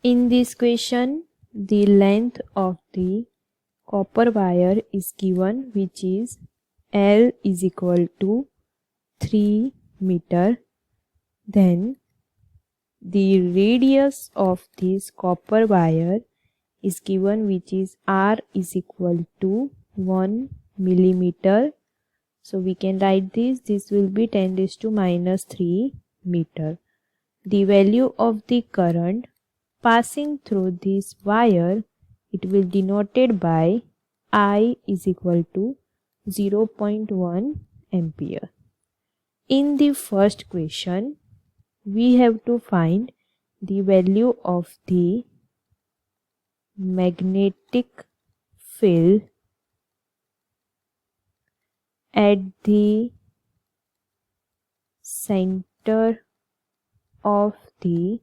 In this question, the length of the copper wire is given, which is L is equal to 3 meter. Then the radius of this copper wire is given, which is R is equal to 1 millimeter. So we can write this will be 10 raised to minus 3 meter. The value of the current passing through this wire, it will denoted by I is equal to 0.1 ampere. In the first question, we have to find the value of the magnetic field at the center of the